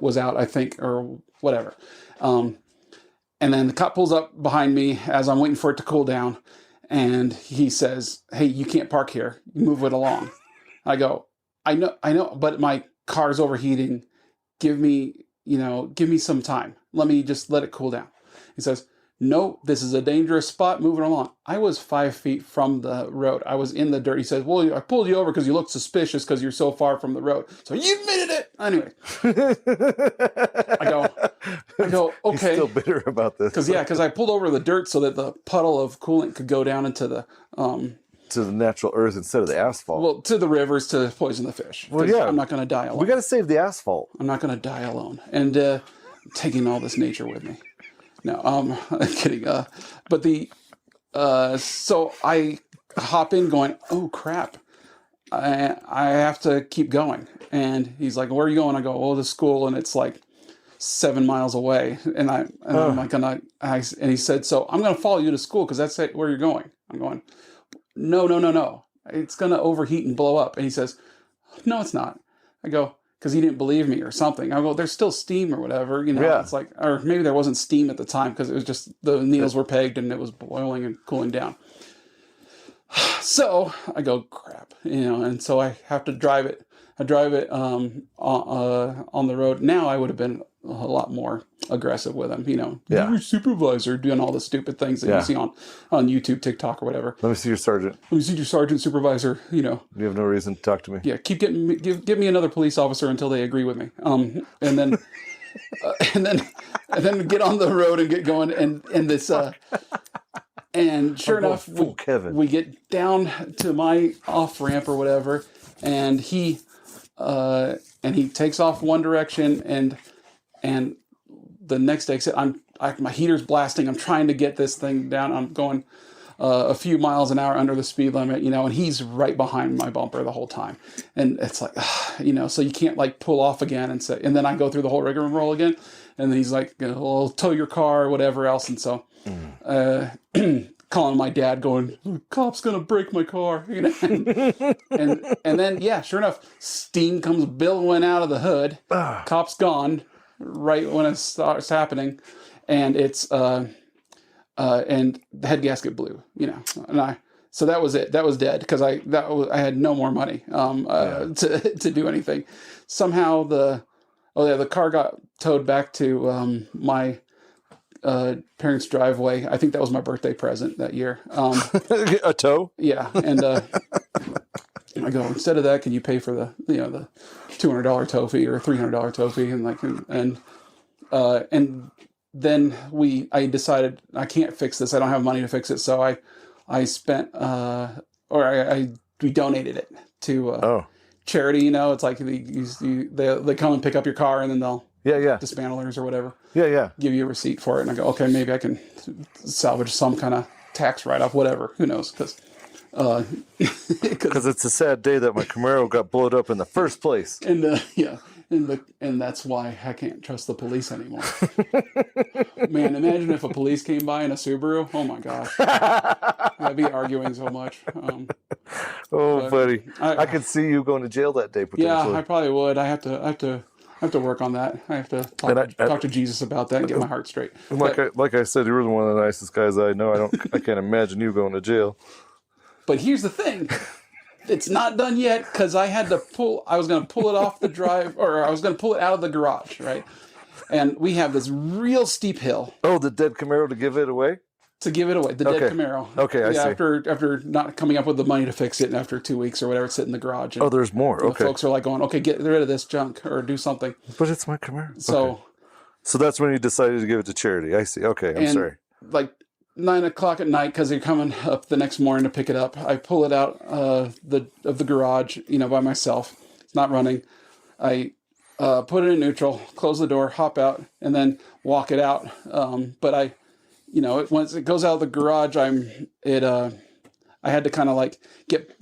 was out, I think, or whatever. And then the cop pulls up behind me as I'm waiting for it to cool down. And he says, "Hey, you can't park here. Move it along." I go, I know, but my car's overheating. Give me some time. Let it cool down. He says, "No, this is a dangerous spot. Move it along." I was 5 feet from the road. I was in the dirt. He says, "Well, I pulled you over because you look suspicious because you're so far from the road." So you admitted it. Anyway, I go, okay. He's still bitter about this. Because I pulled over the dirt so that the puddle of coolant could go down into the to the natural earth instead of the asphalt. Well, to the rivers to poison the fish. Well, yeah. I'm not going to die alone. We got to save the asphalt. I'm not going to die alone. And taking all this nature with me. No, I'm kidding. So I hop in going, oh crap, I have to keep going. And he's like, "Where are you going?" I go, "Oh, to school," and it's like 7 miles away. And I'm like, and he said, "So I'm going to follow you to school because that's where you're going." I'm going, no. It's going to overheat and blow up. And he says, "No, it's not." I go, because he didn't believe me or something. I go, "There's still steam or whatever." Yeah. It's like, or maybe there wasn't steam at the time because it was just the needles were pegged and it was boiling and cooling down. So I go, crap, and so I have to drive it. I drive it on the road. Now I would have been a lot more aggressive with him, Yeah. Your supervisor doing all the stupid things that you see on YouTube, TikTok, or whatever. Let me see your sergeant. Let me see your sergeant, supervisor, You have no reason to talk to me. Yeah, keep getting give me another police officer until they agree with me. And then and then get on the road and get going and this and sure enough we get down to my off ramp or whatever, and he takes off one direction and the next exit my heater's blasting. I'm trying to get this thing down. I'm going a few miles an hour under the speed limit, and he's right behind my bumper the whole time. And it's like, so you can't like pull off again and then I go through the whole rigmarole again. And then he's like, "Well, tow your car," or whatever else. And so, calling my dad going, "Cop's going to break my car," and then, yeah, sure enough, steam comes billowing out of the hood. Cop's gone right when it starts happening. And it's, and the head gasket blew, and so that was it. That was dead because I had no more money to do anything. Somehow the car got towed back to my parents' driveway. I think that was my birthday present that year. A tow? Yeah, and I go, instead of that, can you pay for the the $200 tow fee or $300 tow fee, and then I decided I can't fix this. I don't have money to fix it. So I spent, we donated it to charity. It's like they come and pick up your car and then they'll dismantlers or whatever. Yeah. Give you a receipt for it. And I go, okay, maybe I can salvage some kind of tax write-off, whatever. Who knows? Because it's a sad day that my Camaro got blown up in the first place. And And that's why I can't trust the police anymore. Man, imagine if a police came by in a Subaru. Oh my gosh, I'd be arguing so much. Buddy, I could see you going to jail that day potentially. Yeah, I probably would. I have to work on that. I have to talk to Jesus about that and get my heart straight. Like I said, you were one of the nicest guys I know. I can't imagine you going to jail. But here's the thing. It's not done yet because I was going to pull it off the drive, or I was going to pull it out of the garage, right? And we have this real steep hill. Oh, the dead Camaro to give it away? To give it away, the dead Camaro. Okay, I see. After not coming up with the money to fix it, and after 2 weeks or whatever, it's sitting in the garage. And there's more. Okay. The folks are like going, okay, get rid of this junk or do something. But it's my Camaro. So that's when you decided to give it to charity. I see. Okay, I'm sorry. Like 9 o'clock at night, because they're coming up the next morning to pick it up. I pull it out of the garage, by myself. It's not running. I put it in neutral, close the door, hop out, and then walk it out. But once it goes out of the garage, I had to kind of like get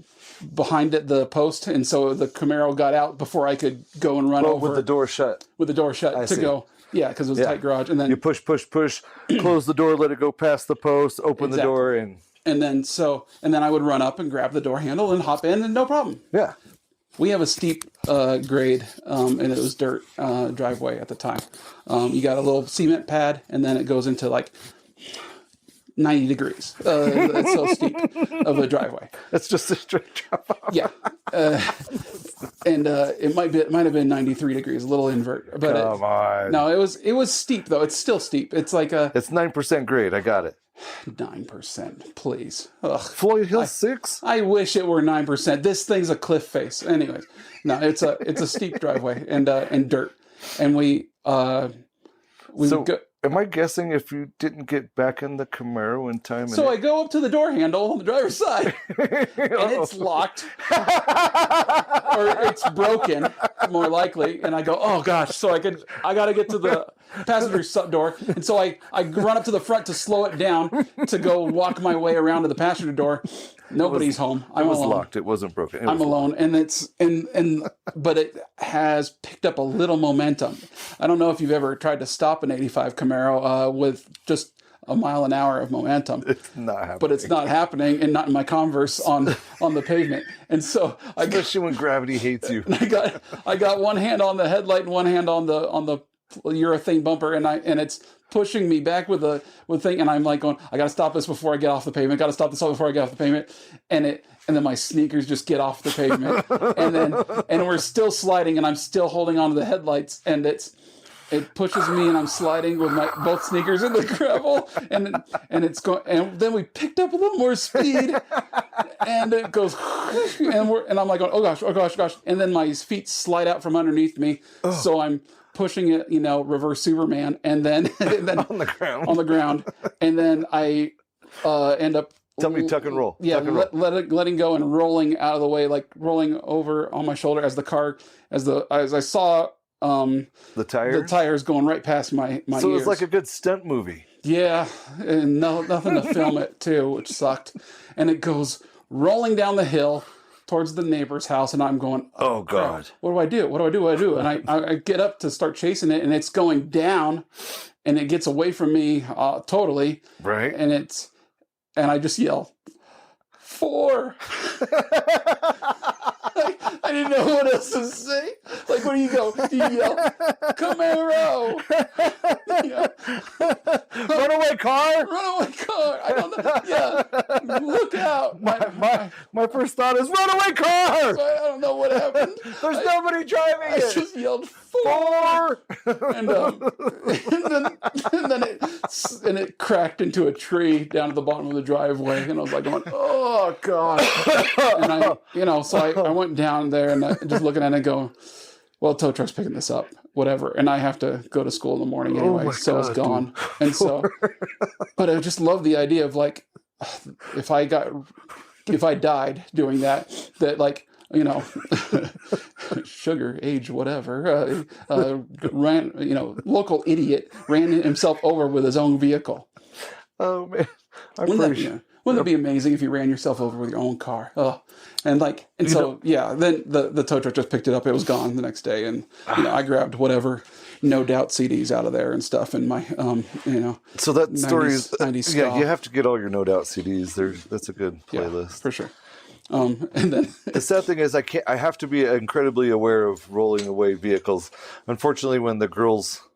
behind the post, and so the Camaro got out before I could go and run over with the door shut. With the door shut go. Yeah, because it was a tight garage, and then you push, close the door, let it go past the post, open the door, and then I would run up and grab the door handle and hop in, and no problem. Yeah, we have a steep grade, and it was dirt driveway at the time. You got a little cement pad, and then it goes into like 90 degrees. It's so steep of a driveway. It's just a straight drop off. Yeah. And it might have been 93 degrees, a little invert. But Come on. No, it was steep though. It's still steep. It's like it's 9% grade. I got it. 9%, please. Ugh. Floyd Hill 6? I wish it were 9%. This thing's a cliff face. Anyways, no, it's a steep driveway and dirt. And we go. Am I guessing if you didn't get back in the Camaro in time? So I go up to the door handle on the driver's side, and it's locked, or it's broken, more likely. And I go, oh gosh! So I got to get to the passenger door, and so I run up to the front to slow it down to go walk my way around to the passenger door. Nobody's home. I'm alone. It was locked. It wasn't broken. I'm alone, and but it has picked up a little momentum. I don't know if you've ever tried to stop an 85 Camaro with just a mile an hour of momentum. It's not happening. But it's not happening, and not in my Converse on the pavement. And so especially when gravity hates you. I got one hand on the headlight and one hand on the urethane bumper, and it's pushing me back with thing, and I'm like going, I gotta stop this before I get off the pavement. Gotta stop this before I get off the pavement, and then my sneakers just get off the pavement, and we're still sliding, and I'm still holding onto the headlights, and it pushes me, and I'm sliding with my both sneakers in the gravel, and it's going, and then we picked up a little more speed, and it goes, and I'm like going, oh gosh, and then my feet slide out from underneath me, so I'm pushing it, reverse Superman, and then on the ground, and then I end up. Tell me tuck and roll. Yeah, letting go and rolling out of the way, like rolling over on my shoulder as I saw the tires going right past my ears. So it's like a good stunt movie. Yeah, and nothing to film it too, which sucked. And it goes rolling down the hill towards the neighbor's house, and I'm going, oh God, what do I do? And I get up to start chasing it, and it's going down, and it gets away from me totally. Right. And I just yell, 4. I didn't know what else to say. Like, what do you go? Do you yell, Camaro? Runaway car? Runaway car. I don't know. Yeah. Look out. My first thought is runaway car. So I don't know what happened. There's nobody driving it. I just yelled 4. and then it cracked into a tree down at the bottom of the driveway, and I was like going, oh God. And so I went down there and just looking at it and go, well, tow truck's picking this up, whatever. And I have to go to school in the morning anyway, so it's gone. Dude. And so, but I just love the idea of like, if I died doing that like, sugar, age, whatever, ran, local idiot ran himself over with his own vehicle. Oh man. Wouldn't it be amazing if you ran yourself over with your own car? Oh, and then the tow truck just picked it up. It was gone the next day, and I grabbed whatever No Doubt CDs out of there and stuff, and my So that story is 90s yeah. ska. You have to get all your No Doubt CDs. That's a good playlist. For sure. And then The sad thing is, I have to be incredibly aware of rolling away vehicles. Unfortunately, when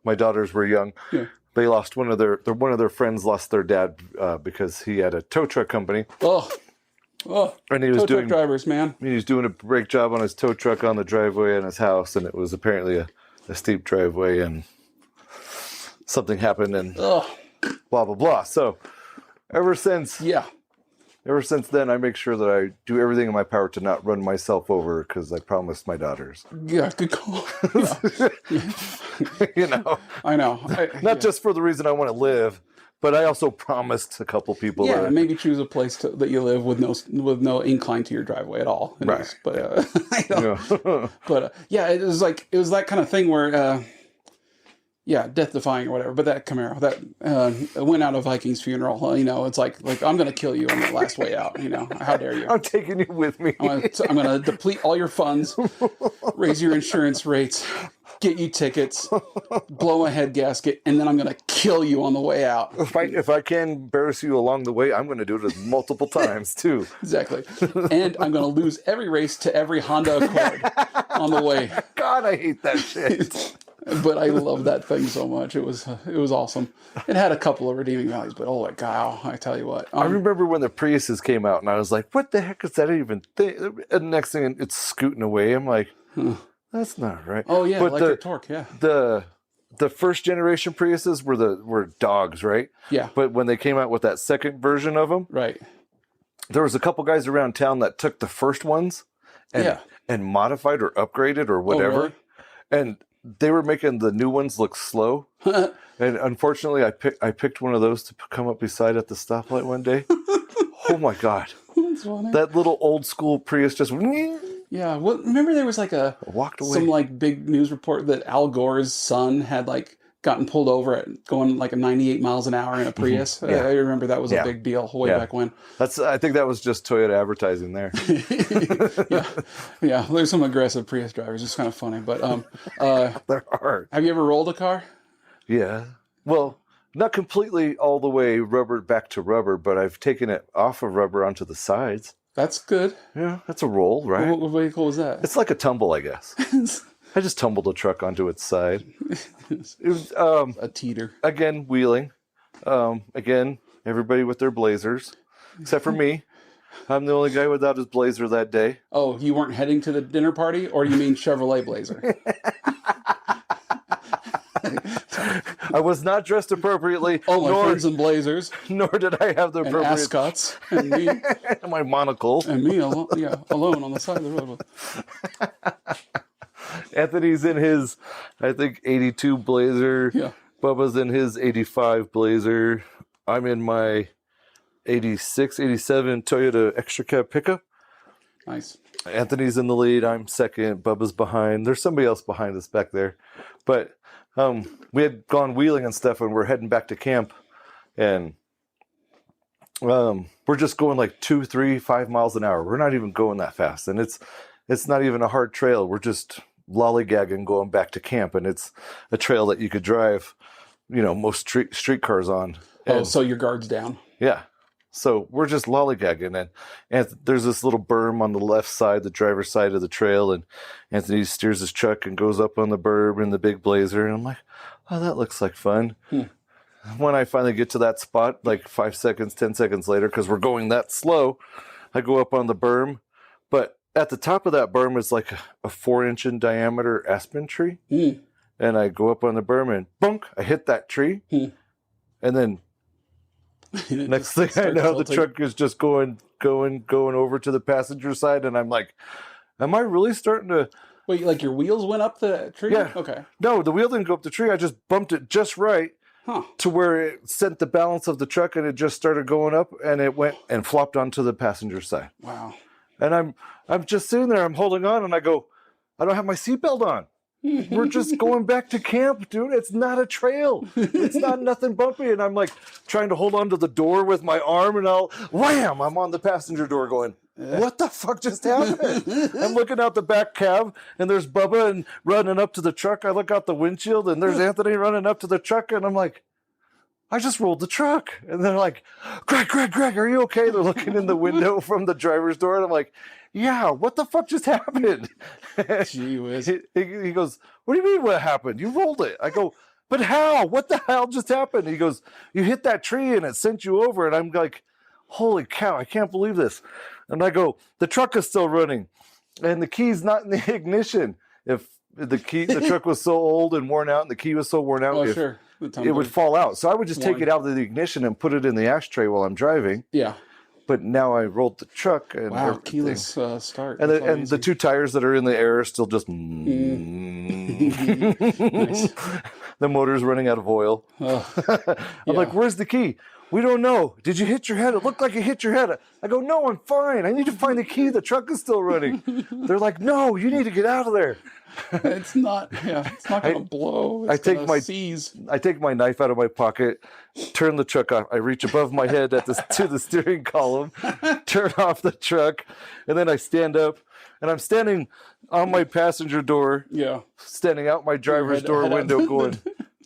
my daughters were young, they lost one of their friends lost their dad because he had a tow truck company. And he was tow doing truck drivers, man. He was doing a brake job on his tow truck on the driveway in his house, and it was apparently a steep driveway, and something happened, and blah blah blah. So ever since then, I make sure that I do everything in my power to not run myself over, because I promised my daughters. Yeah, good call. I know. Not just for the reason I want to live, but I also promised a couple people. Yeah, maybe choose a place that you live with no incline to your driveway at all. Right. But I know. But it was that kind of thing where. Death defying or whatever. But that Camaro that went out of Viking's funeral. It's like I'm going to kill you on the last way out. How dare you? I'm taking you with me. I'm going to deplete all your funds, raise your insurance rates, get you tickets, blow a head gasket, and then I'm going to kill you on the way out. If I can embarrass you along the way, I'm going to do it multiple times too. Exactly. And I'm going to lose every race to every Honda Accord on the way. God, I hate that shit. But I love that thing so much. It was awesome. It had a couple of redeeming values, but oh my God, I tell you what. I remember when the Priuses came out, and I was like, "What the heck is that even thing?" And the next thing, it's scooting away. I'm like, "That's not right." Oh yeah, but electric torque. Yeah. The first generation Priuses were dogs, right? Yeah. But when they came out with that second version of them, right, there was a couple guys around town that took the first ones and modified or upgraded or whatever, really? And they were making the new ones look slow. And unfortunately, I picked one of those to come up beside at the stoplight one day. Oh my God. That's funny. That little old school Prius just... Yeah. Well, remember there was walked away. Some big news report that Al Gore's son had gotten pulled over at going 98 miles an hour in a Prius. Yeah. I remember that was a big deal way back when. I think that was just Toyota advertising there. Yeah. There's some aggressive Prius drivers. It's kind of funny, but There are. have you ever rolled a car? Yeah. Well, not completely all the way rubber back to rubber, but I've taken it off of rubber onto the sides. That's good. Yeah, that's a roll, right? What vehicle was that? It's like a tumble, I guess. I just tumbled the truck onto its side. It was a teeter. again wheeling. Again, everybody with their blazers, except for me. I'm the only guy without his blazer that day. Oh, you weren't heading to the dinner party, or you mean Chevrolet Blazer? I was not dressed appropriately. Oh, my friends in blazers, Nor did I have the and appropriate ascots, and me, my monocle. and me alone on the side of the road. Anthony's in his, I think, 82 Blazer. Yeah. Bubba's in his 85 Blazer. I'm in my 86, 87 Toyota Extra Cab pickup. Nice. Anthony's in the lead. I'm second. Bubba's behind. There's somebody else behind us back there. But we had gone wheeling and stuff, and we're heading back to camp. And we're just going 2, 3, 5 miles an hour. We're not even going that fast. And it's not even a hard trail. We're just lollygagging going back to camp, and it's a trail that you could drive, most street cars on. And, so your guard's down. Yeah. So we're just lollygagging, and there's this little berm on the left side, the driver's side of the trail, and Anthony steers his truck and goes up on the berm in the big Blazer, and I'm like, oh, that looks like fun. When I finally get to that spot, 5 seconds, 10 seconds later, because we're going that slow, I go up on the berm, but at the top of that berm is a 4-inch in diameter aspen tree. And I go up on the berm and bunk, I hit that tree. And then next thing I know, the truck is just going over to the passenger side. And I'm like, am I really starting to... Wait, your wheels went up the tree? Yeah. Okay. No, the wheel didn't go up the tree. I just bumped it just right to where it sent the balance of the truck, and it just started going up, and it went and flopped onto the passenger side. Wow. And I'm just sitting there, I'm holding on, and I go, I don't have my seatbelt on. We're just going back to camp, dude. It's not a trail. It's not nothing bumpy. And I'm like trying to hold on to the door with my arm, and wham, I'm on the passenger door going, what the fuck just happened? I'm looking out the back cab, and there's Bubba and running up to the truck. I look out the windshield, and there's Anthony running up to the truck, and I'm like, I just rolled the truck. And they're like, Greg, are you okay? They're looking in the window from the driver's door, and I'm like, yeah, what the fuck just happened? Gee whiz. He goes, what do you mean what happened? You rolled it. I go, but how? What the hell just happened? He goes, you hit that tree and it sent you over. And I'm like, holy cow, I can't believe this. And I go, the truck is still running and the key's not in the ignition. If the truck was so old and worn out and the key was so worn out, sure. It would fall out. So I would just take it out of the ignition and put it in the ashtray while I'm driving. Yeah. But now I rolled the truck and wow, keyless start. And the two tires that are in the air are still just Nice. The motor's running out of oil. I'm like, where's the key? We don't know. Did you hit your head? It looked like you hit your head. I go, no, I'm fine. I need to find the key. The truck is still running. They're like, no, you need to get out of there. It's not going to blow. I take my knife out of my pocket, turn the truck off. I reach above my head to the steering column, turn off the truck, and then I stand up, and I'm standing on my passenger door, standing out my driver's door window going,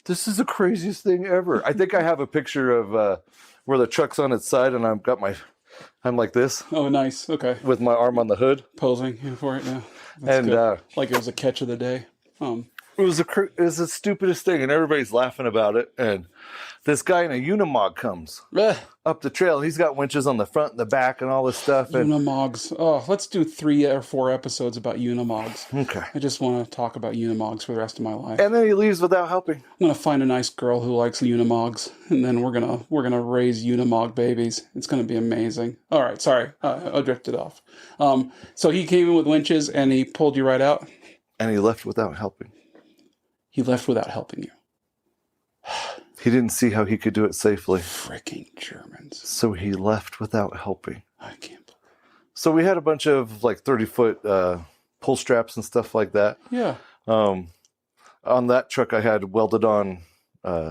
this is the craziest thing ever. I think I have a picture of where the truck's on its side, and I'm like this. Oh, nice. Okay. With my arm on the hood. Posing for it, yeah. That's good. Like it was a catch of the day. It was the stupidest thing, and everybody's laughing about it. And this guy in a Unimog comes up the trail. He's got winches on the front and the back and all this stuff. Unimogs. Oh, let's do 3 or 4 episodes about Unimogs. Okay. I just want to talk about Unimogs for the rest of my life. And then he leaves without helping. I'm gonna find a nice girl who likes Unimogs, and then we're gonna raise Unimog babies. It's gonna be amazing. All right, sorry, I drifted off. So he came in with winches and he pulled you right out. And he left without helping. He left without helping you. He didn't see how he could do it safely. Freaking Germans. So he left without helping. I can't believe it. So we had a bunch of like 30-foot pull straps and stuff like that. Yeah. On that truck I had welded on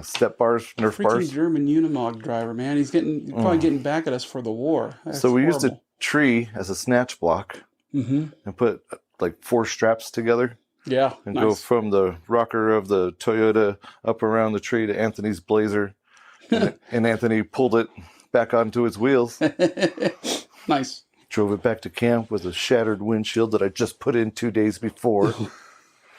step bars, Nerf bars. Freaking German Unimog driver, man. He's probably getting back at us for the war. That's so we horrible. used a tree as a snatch block and put like 4 straps together. Yeah, and go from the rocker of the Toyota up around the tree to Anthony's Blazer. And Anthony pulled it back onto its wheels. Nice. Drove it back to camp with a shattered windshield that I just put in 2 days before.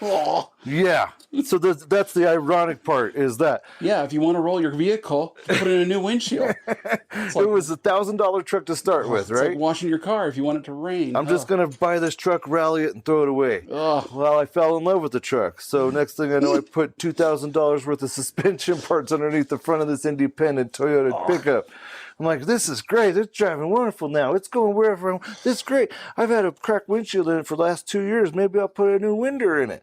Oh. Yeah. So that's the ironic part is that. Yeah, if you want to roll your vehicle, put in a new windshield. It was $1,000 truck to start with, right? Like washing your car if you want it to rain. I'm just going to buy this truck, rally it, and throw it away. Well, I fell in love with the truck. So next thing I know, I put $2,000 worth of suspension parts underneath the front of this independent Toyota pickup. I'm like, this is great. It's driving wonderful now. It's going wherever I want. This is great. I've had a cracked windshield in it for the last 2 years. Maybe I'll put a new winder in it.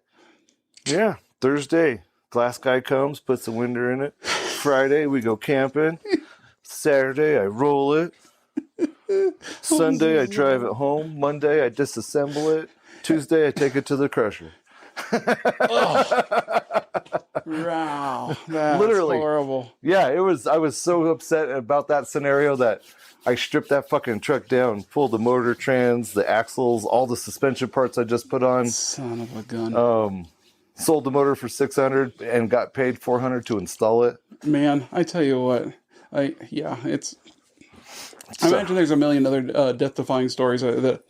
Yeah. Thursday, glass guy comes, puts a winder in it. Friday, we go camping. Saturday, I roll it. Sunday, I drive it home. Monday, I disassemble it. Tuesday, I take it to the crusher. Wow, that's literally horrible. Yeah, I was so upset about that scenario that I stripped that fucking truck down, pulled the motor trans, the axles, all the suspension parts I just put on. Son of a gun. Sold the motor for $600 and got paid $400 to install it. Man, I tell you what, I imagine there's a million other death-defying stories that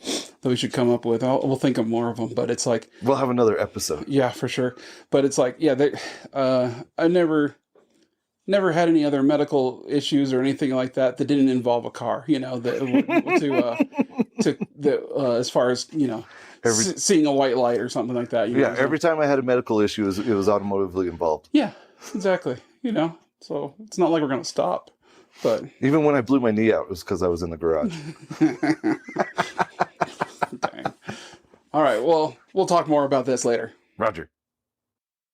we should come up with. We'll think of more of them, but it's like we'll have another episode. Yeah, for sure. But it's like, I never had any other medical issues or anything like that didn't involve a car. You know, as far as seeing a white light or something like that. Every time I had a medical issue, it was automotively involved. Yeah, exactly. So it's not like we're going to stop. But even when I blew my knee out, it was because I was in the garage. Dang. All right. Well, we'll talk more about this later. Roger.